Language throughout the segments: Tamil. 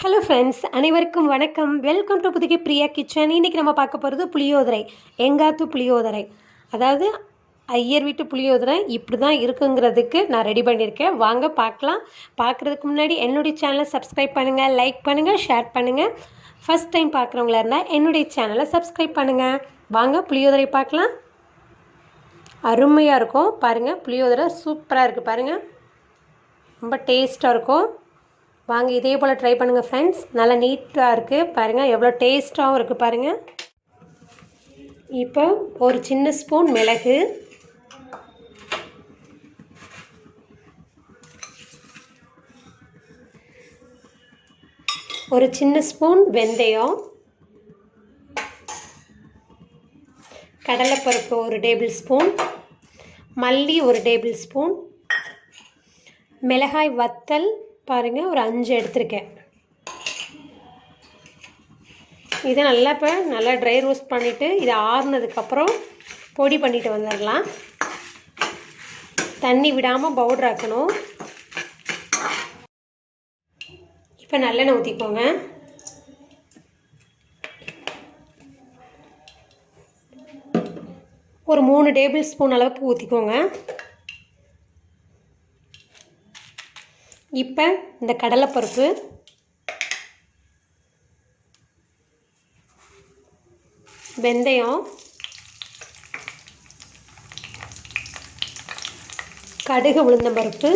ஹலோ ஃப்ரெண்ட்ஸ், அனைவருக்கும் வணக்கம். Welcome to Pudugai Priya kitchen. இன்றைக்கி நம்ம பார்க்க போகிறது புளியோதரை. எங்காத்து புளியோதரை, அதாவது ஐயர் வீட்டு புளியோதரை இப்படி தான் இருக்குங்கிறதுக்கு நான் ரெடி பண்ணியிருக்கேன். வாங்க பார்க்கலாம். பார்க்குறதுக்கு முன்னாடி என்னுடைய சேனலை சப்ஸ்கிரைப் பண்ணுங்கள், லைக் பண்ணுங்கள், ஷேர் பண்ணுங்கள். ஃபஸ்ட் டைம் பார்க்குறவங்களா இருந்தால் என்னுடைய சேனலை சப்ஸ்கிரைப் பண்ணுங்கள். வாங்க புளியோதரை பார்க்கலாம். அருமையாக இருக்கும் பாருங்கள். புளியோதரை சூப்பராக இருக்குது பாருங்கள், ரொம்ப டேஸ்ட்டாக இருக்கும். வாங்க இதே போல் ட்ரை பண்ணுங்கள் ஃப்ரெண்ட்ஸ். நல்லா நீட்டாக இருக்குது பாருங்கள், எவ்வளோ டேஸ்ட்டாகவும் இருக்குது பாருங்கள். இப்போ ஒரு சின்ன ஸ்பூன் மிளகு, ஒரு சின்ன ஸ்பூன் வெந்தயம், கடலைப்பருப்பு ஒரு டேபிள் ஸ்பூன், மல்லி ஒரு டேபிள் ஸ்பூன், மிளகாய் வத்தல் பாருங்கள் ஒரு 5 எடுத்திருக்கேன். இதை நல்லா ட்ரை ரோஸ்ட் பண்ணிவிட்டு இதை ஆறுனதுக்கப்புறம் பொடி பண்ணிட்டு வந்துடலாம். தண்ணி விடாமல் பவுடர் ஆக்கணும். இப்போ நல்லெண்ணெய் ஊற்றிக்கோங்க. ஒரு 3 டேபிள் ஸ்பூன் அளவுக்கு ஊற்றிக்கோங்க. இப்போ இந்த கடலைப்பருப்பு, வெந்தயம், கடுகு உளுந்தம்பருப்பு,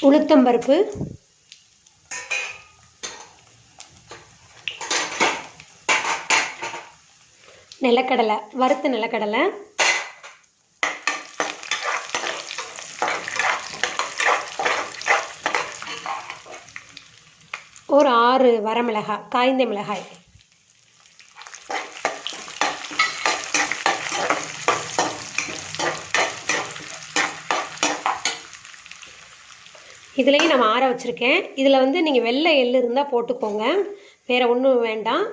உளுத்தம்பருப்பு, நிலக்கடலை, வறுத்த நிலக்கடலை, ஒரு 6 வரமிளகாய், காய்ந்த மிளகாய், இதுலேயும் நம்ம ஆற வச்சுருக்கேன். இதில் வந்து நீங்கள் வெள்ளை எள்ளு இருந்தால் போட்டுக்கோங்க, வேறு ஒன்றும் வேண்டாம்.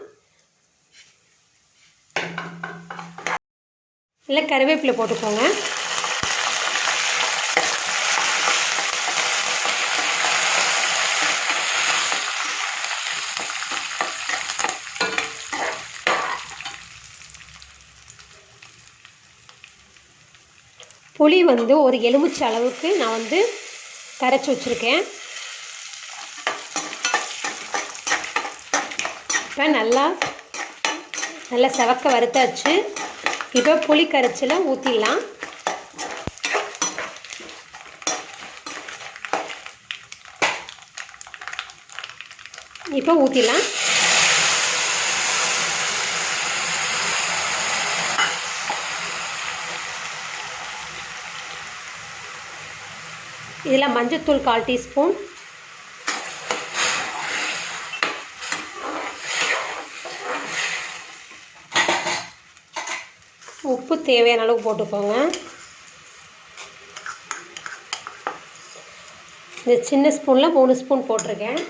இல்லை கருவேப்பிலை போட்டுக்கோங்க. புளி வந்து ஒரு எலுமிச்சை அளவுக்கு நான் வந்து கரைச்சி வச்சுருக்கேன். இப்போ நல்லா செவக்க வறுத்தாச்சு. இப்போ புளி கரைச்சலை ஊற்றிடலாம். இப்போ ஊற்றிடலாம். இதில் மஞ்சத்தூள் 1/4 டீஸ்பூன், உப்பு தேவையான அளவு போட்டுக்கோங்க. இந்த சின்ன ஸ்பூனில் 3 ஸ்பூன் போட்டிருக்கேன்.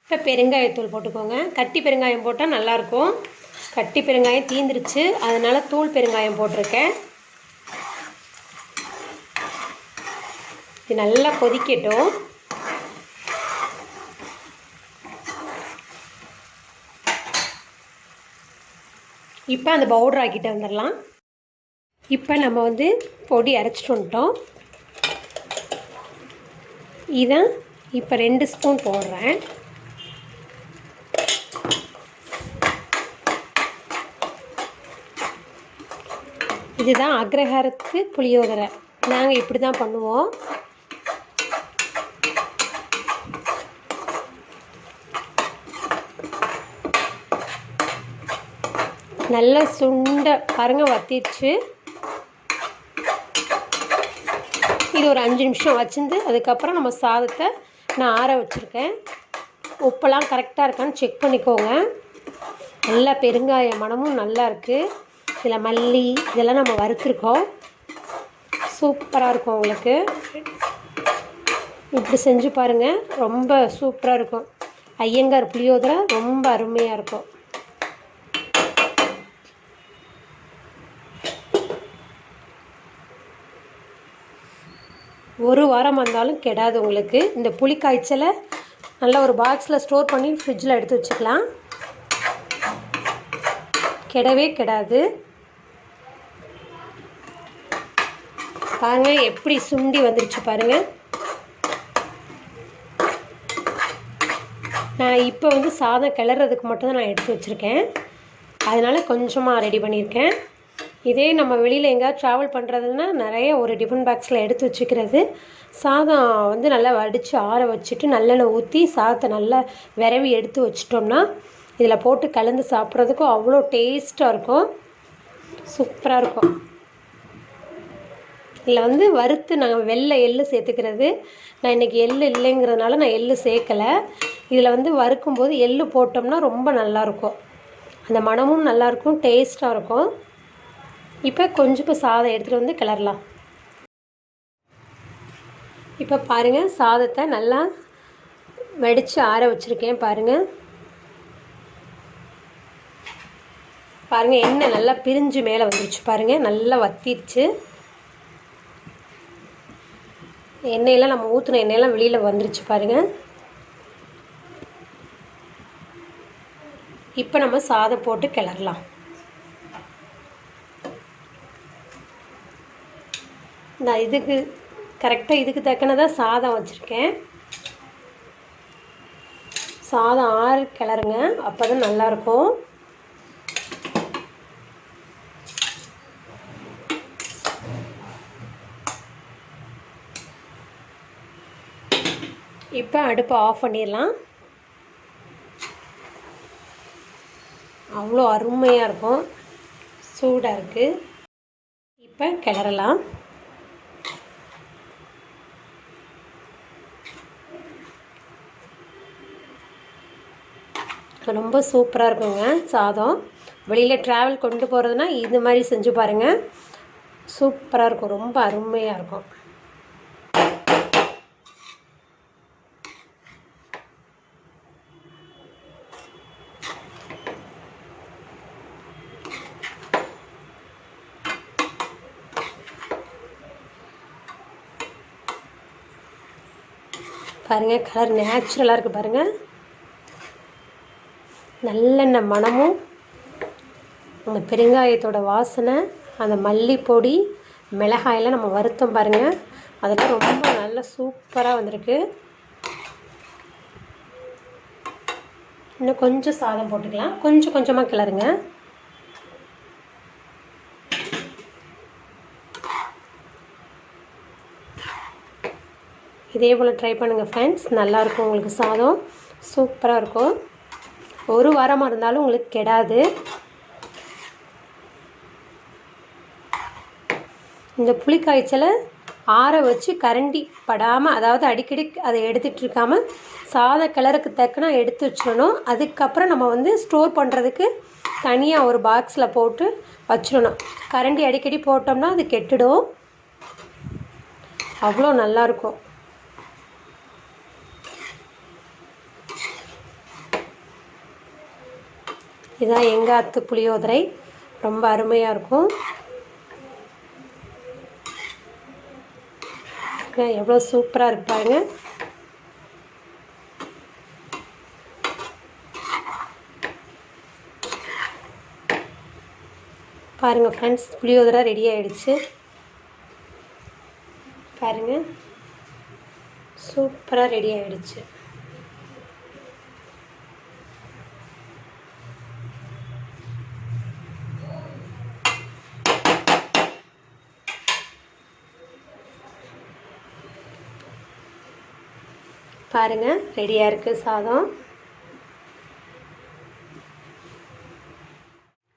இப்போ பெருங்காயத்தூள் போட்டுக்கோங்க. கட்டி பெருங்காயம் போட்டால் நல்லாயிருக்கும். கட்டி பெருங்காயம் தீந்துருச்சு, அதனால் தூள் பெருங்காயம் போட்டிருக்கேன். இது நல்லா கொதிக்கட்டும். இப்போ அந்த பவுடர் ஆக்கிட்டு வந்துடலாம். இப்போ நம்ம வந்து பொடி அரைச்சிட்டு வந்துட்டோம். இதை இப்போ 2 ஸ்பூன் போடுறேன். இதுதான் அக்ரஹாரத்து புளியோதரை. நாங்கள் இப்படி தான் பண்ணுவோம். நல்லா சுண்ட பாருங்க வத்திடுச்சு. இது ஒரு 5 நிமிஷம் வச்சிருந்து அதுக்கப்புறம் நம்ம சாதத்தை நான் ஆற வச்சுருக்கேன். உப்பெல்லாம் கரெக்டாக இருக்கான்னு செக் பண்ணிக்கோங்க. நல்லா பெருங்காய மணமும் நல்லா இருக்குது. இதில் மல்லி இதெல்லாம் நம்ம வறுத்துருக்கோம். சூப்பராக இருக்கும். உங்களுக்கு இப்படி செஞ்சு பாருங்கள், ரொம்ப சூப்பராக இருக்கும். ஐயங்கார் புளியோதரை ரொம்ப அருமையாக இருக்கும். ஒரு வாரம் வந்தாலும் கெடாது உங்களுக்கு. இந்த புளி காய்ச்சலை நல்லா ஒரு பாக்ஸில் ஸ்டோர் பண்ணி ஃப்ரிட்ஜில் எடுத்து வச்சுக்கலாம். கெடவே கெடாது. பாருங்கள் எப்படி சுண்டி வந்துருச்சு பாருங்கள். நான் இப்போ வந்து சாதம் கிளறதுக்கு மட்டும்தான் நான் எடுத்து வச்சுருக்கேன். அதனால் கொஞ்சமாக ரெடி பண்ணியிருக்கேன். இதே நம்ம வெளியில் எங்கேயாவது ட்ராவல் பண்ணுறதுன்னா நிறைய ஒரு டிஃபன் பாக்ஸில் எடுத்து வச்சுக்கிறது. சாதம் வந்து நல்லா வடித்து ஆற வச்சுட்டு நல்லெண்ணெய் ஊற்றி சாதத்தை நல்லா விரவி எடுத்து வச்சிட்டோம்னா இதில் போட்டு கலந்து சாப்பிட்றதுக்கும் அவ்வளோ டேஸ்ட்டாக இருக்கும். சூப்பராக இருக்கும். இதில் வந்து வறுத்து நாங்கள் வெள்ளை எள்ளு சேர்த்துக்கிறது. நான் இன்றைக்கி எள்ளு இல்லைங்கிறதுனால நான் எள்ளு சேர்க்கலை. இதில் வந்து வறுக்கும்போது எள்ளு போட்டோம்னா ரொம்ப நல்லாயிருக்கும். அந்த மணமும் நல்லாயிருக்கும், டேஸ்ட்டாக இருக்கும். இப்போ கொஞ்சம் சாதம் எடுத்துகிட்டு வந்து கிளறலாம். இப்போ பாருங்கள் சாதத்தை நல்லா வடித்து ஆற வச்சுருக்கேன். பாருங்கள் எண்ணெய் நல்லா பிரிஞ்சு மேலே வந்துருச்சு பாருங்கள். நல்லா வத்திடுச்சு. எண்ணெயெல்லாம் நம்ம ஊற்றின எண்ணெயெல்லாம் வெளியில் வந்துருச்சு பாருங்கள். இப்போ நம்ம சாதம் போட்டு கிளறலாம். நான் இதுக்கு கரெக்டாக இதுக்கு தக்கனதாக சாதம் வச்சுருக்கேன். சாதம் ஆறு கிளறுங்க, அப்போ தான் நல்லாயிருக்கும். இப்போ அடுப்பை ஆஃப் பண்ணிடலாம். அவ்வளோ அருமையாக இருக்கும். சூடாக இருக்குது. இப்போ கிளறலாம். ரொம்ப சூப்பராக இருக்குங்க சாதம். வெளியில் ட்ராவல் கொண்டு போகிறதுனா இது மாதிரி செஞ்சு பாருங்கள். சூப்பராக இருக்கும், ரொம்ப அருமையாக இருக்கும். பாருங்கள் கலர் நேச்சுரலாக இருக்குது பாருங்கள். நல்லெண்ணெய் மணமும் அந்த பெருங்காயத்தோட வாசனை, அந்த மல்லிப்பொடி மிளகாயெல்லாம் நம்ம வறுத்தோம் பாருங்கள், அதெல்லாம் ரொம்ப நல்ல சூப்பராக வந்திருக்கு. இன்னும் கொஞ்சம் சாதம் போட்டுக்கலாம். கொஞ்சம் கொஞ்சமாக கிளறுங்க. இதே போல் ட்ரை பண்ணுங்கள் ஃப்ரெண்ட்ஸ். நல்லாயிருக்கும். உங்களுக்கு சாதம் சூப்பராக இருக்கும். ஒரு வாரமாக இருந்தாலும் உங்களுக்கு கெடாது. இந்த புளிக்காய்ச்சலை ஆற வச்சு கரண்டி படாமல், அதாவது அடிக்கடி அதை எடுத்துகிட்டு இருக்காமல் சாத கிளறுக்கு தக்கன எடுத்து வச்சிடணும். அதுக்கப்புறம் நம்ம வந்து ஸ்டோர் பண்ணுறதுக்கு தனியாக ஒரு பாக்ஸில் போட்டு வச்சிடணும். கரண்டி அடிக்கடி போட்டோம்னா அது கெட்டுடும். அவ்வளோ நல்லாயிருக்கும். இதான் எங்கள் அத்து புளியோதரை. ரொம்ப அருமையாக இருக்கும். எவ்வளோ சூப்பராக இருக்கு பாருங்க. பாருங்கள் ஃப்ரெண்ட்ஸ், புளியோதரை ரெடி ஆகிடுச்சு. பாருங்கள் சூப்பராக ரெடி ஆகிடுச்சு. பாருங்கள் ரெடியாக இருக்குது சாதம்.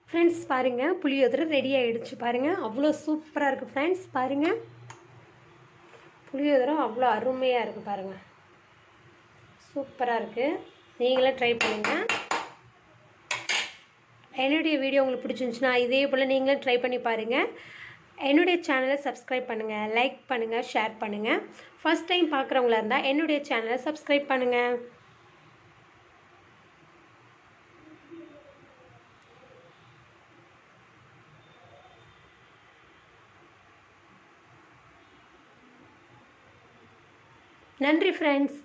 ஃப்ரெண்ட்ஸ் பாருங்கள் புளியோதரை ரெடி ஆகிடுச்சு. பாருங்கள் அவ்வளோ சூப்பராக இருக்குது ஃப்ரெண்ட்ஸ். பாருங்கள் புளியோதரை அவ்வளோ அருமையாக இருக்குது. பாருங்கள் சூப்பராக இருக்குது. நீங்களே ட்ரை பண்ணுங்கள். என்னுடைய வீடியோ உங்களுக்கு பிடிச்சிருந்துச்சுன்னா இதே போல் நீங்களே ட்ரை பண்ணி பாருங்கள். என்னுடைய சேனலை சப்ஸ்கிரைப் பண்ணுங்கள், லைக் பண்ணுங்கள், ஷேர் பண்ணுங்கள். ஃபஸ்ட் டைம் பார்க்குறவங்களா இருந்தால் என்னுடைய சேனலை சப்ஸ்கிரைப் பண்ணுங்கள். நன்றி ஃப்ரெண்ட்ஸ்.